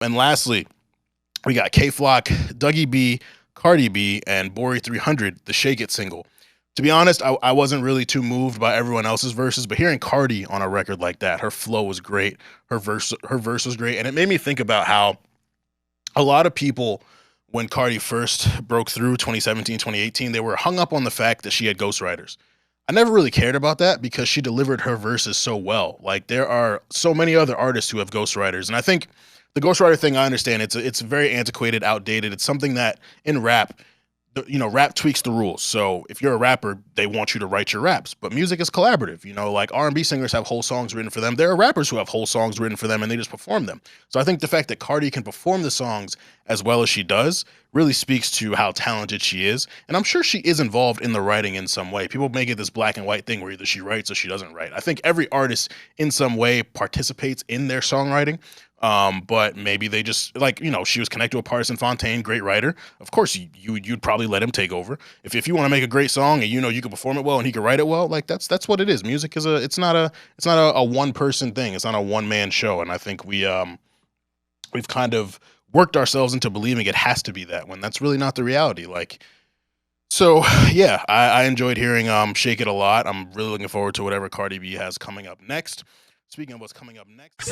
And lastly, we got K-Flock, Dougie B, Cardi B, and Bory300, the Shake It single. To be honest, I wasn't really too moved by everyone else's verses, but hearing Cardi on a record like that, her flow was great, her verse was great, and it made me think about how a lot of people, when Cardi first broke through 2017, 2018, they were hung up on the fact that she had ghostwriters. I never really cared about that because she delivered her verses so well. Like, there are so many other artists who have ghostwriters, and I think the ghostwriter thing, I understand it's very antiquated, outdated. It's something that in rap, rap tweaks the rules. So if you're a rapper, they want you to write your raps. But music is collaborative. Like R&B singers have whole songs written for them. There are rappers who have whole songs written for them and they just perform them. So I think the fact that Cardi can perform the songs as well as she does really speaks to how talented she is. And I'm sure she is involved in the writing in some way. People make it this black and white thing where either she writes or she doesn't write. I think every artist in some way participates in their songwriting. But maybe they just she was connected with Partisan Fontaine, great writer. Of course, you'd probably let him take over if you want to make a great song and you can perform it well and he can write it well. Like that's what it is. Music is it's not a one person thing. It's not a one man show. And I think we've kind of worked ourselves into believing it has to be that when that's really not the reality. So yeah, I enjoyed hearing Shake It a lot. I'm really looking forward to whatever Cardi B has coming up next. Speaking of what's coming up next.